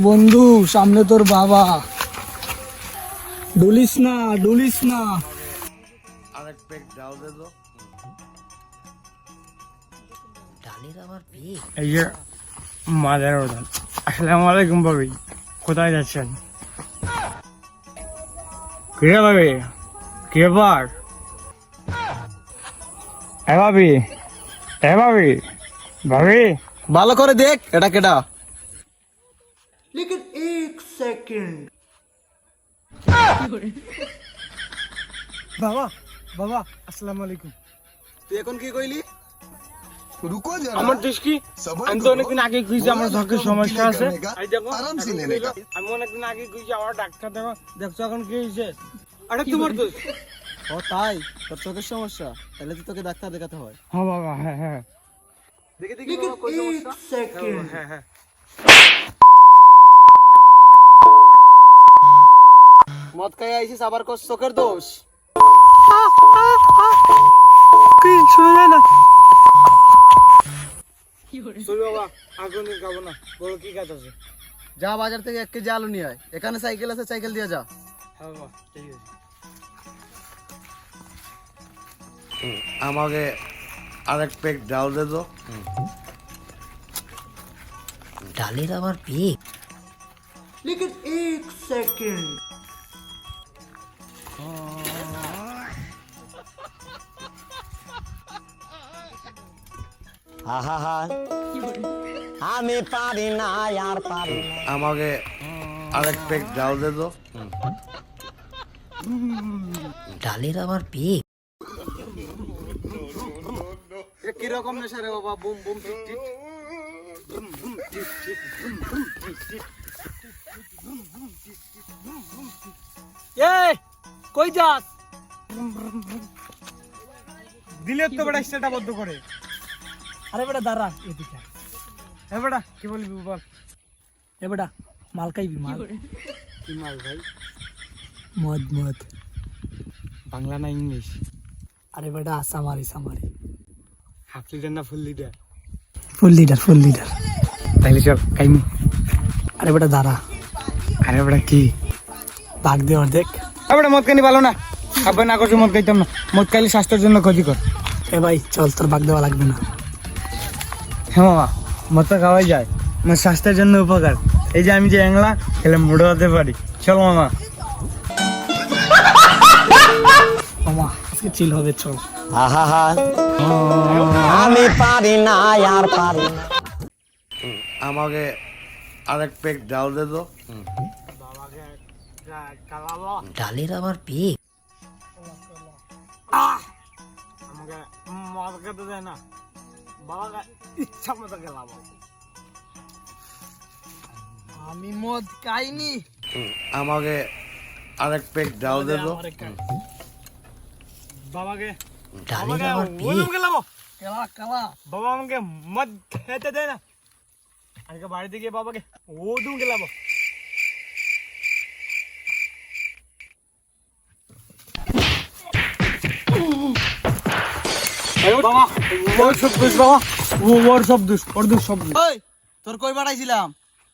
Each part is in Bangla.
বন্ধু সামনে তোর বাবা, ডুলিস না ডুলিস না। আরেক পেক ডাল দে তো। ডালের আবার পেক? এই যে মাদার ওটা। আসসালামু আলাইকুম ভাবি, কোথায় যাচ্ছেন? কে ভাবি, কে বার? এ ভাবি, এ ভাবি, ভাবি ভালো করে দেখ এটা কেডা। বাবা, বাবা আসসালামু আলাইকুম। তুই এখন কি কইলি? रुको जरा আমার দেশ কি सबर আমি তো करो। অনেকদিন আগে খুঁজছি আমার ধকের সমস্যা আছে। এই দেখো, आराम से এখন लेने का। খুঁজলাম। আমি অনেকদিন আগে খুঁজছি আমার ডাক্তার দেখো, দেখছো এখন কি হয়েছে? আরে তোমার দোষ। ও তাই, তোর চোখের সমস্যা, তাহলে তো তোকে ডাক্তার দেখাতে হয়। হ্যাঁ বাবা, হ্যাঁ হ্যাঁ দেখে দেখি বাবা কই সমস্যা। হ্যাঁ হ্যাঁ। মদ খাই আইছিস আবার কোস চোখের দোষ। কি শোনা যায় না? সরি বাবা, আগুন খাবো না, বলো কি কাজ আছে? যা বাজার থেকে 1 কেজি আলু নিয়ে আয়, এখানে সাইকেল আছে, সাইকেল দিয়ে যা। হ্যাঁ বাবা, ঠিক আছে। আমাকে আরেক পেক ডাল দে তো। ডালের আবার পেক? আমি পারি না আর পারি না। আমাকে আরেক পেক ডাল দে তো। ডালের আবার পেক? কি রকম নেশা রে বাবা? Boom boom tick tick. এই কই যাস? দিলে তো বড় স্টার্টটা বন্ধ করে। আরে বেটা দাঁড়া এদিকে। এ বেটা কি বলবি বল। এ বেটা মাল খাইবি? মাল কি মাল ভাই? মদ মদ। বাংলা না ইংলিশ? আরে বেটা সামারি সামারি। হাফ লিটার না ফুল লিটার? ফুল লিটার ফুল লিটার। তাইলে চল কাইমি। আরে বেটা দাঁড়া, আরে বেটা কি? ভাগ দে অর্ধেক। এ বেটা মদ খানি ভালো না, খাবে না করছে মদ খাইতাম না। মদ খাইলে স্বাস্থ্যের জন্য ক্ষতিকর। এ ভাই চল, তোর ভাগ দেওয়া লাগবে না। হ্যাঁ মামা, মদ তো খাওয়াই যায়, আমার স্বাস্থ্যের জন্য উপকার। এই যে আমি যে অ্যাংলা খেলে মোড়ো হতে পারি। চল মামা। মামা আজকে চিল হবে, চল। আমি পারি না আর পারি না। আমাকে আরেক পেক ডাল দে তো। ডালের আবার পেক? আমাকে মদ খেতে দেয় না, বাবাকে ইচ্ছা মতো খেলাম। আমি মদ খাইনি। আমাকে আরেক পেক ডাল দে তো। বাবাকে ডালের আবার পেক? খেলাবো। কেলা কেলা। বাবা আমাকে মদ খেতে দেয় না, আজকে বাড়িতে গিয়ে বাবাকে ওদু খেলাবো। বাবা ওর সব দোষ, বাবা ওর সব দোষ, ওর দোষ সব দোষ। ওই তোর কই পাঠাইছিলাম?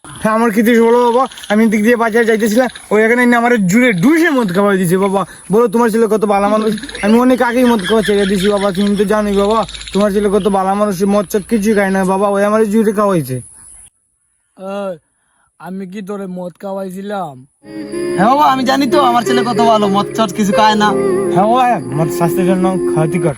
হ্যাঁ আমার কি দোষ বলো বাবা? আমি দিক দিয়ে বাজারে যাইতেছিলাম, ওই এখানে আমার জুড়ে ডুসে মদ খাওয়াই দিয়েছে। বাবা বলো তোমার ছেলে কত ভালো মানুষ, আমি অনেক আগেই মদ খাওয়া ছেড়ে দিয়েছি। বাবা তুমি তো জানোই বাবা, তোমার ছেলে কত ভালো মানুষ, মদ চদ কিছুই খায় না। বাবা ওই আমার জুড়ে খাওয়াইছে। আমি কি তোরে মদ খাওয়াইছিলাম? হ্যাঁ বাবা, আমি জানি তো আমার ছেলে কত ভালো, মদ চট কিছু খায় না। হ্যাঁ বাবা, মদ স্বাস্থ্যের জন্য ক্ষতিকর।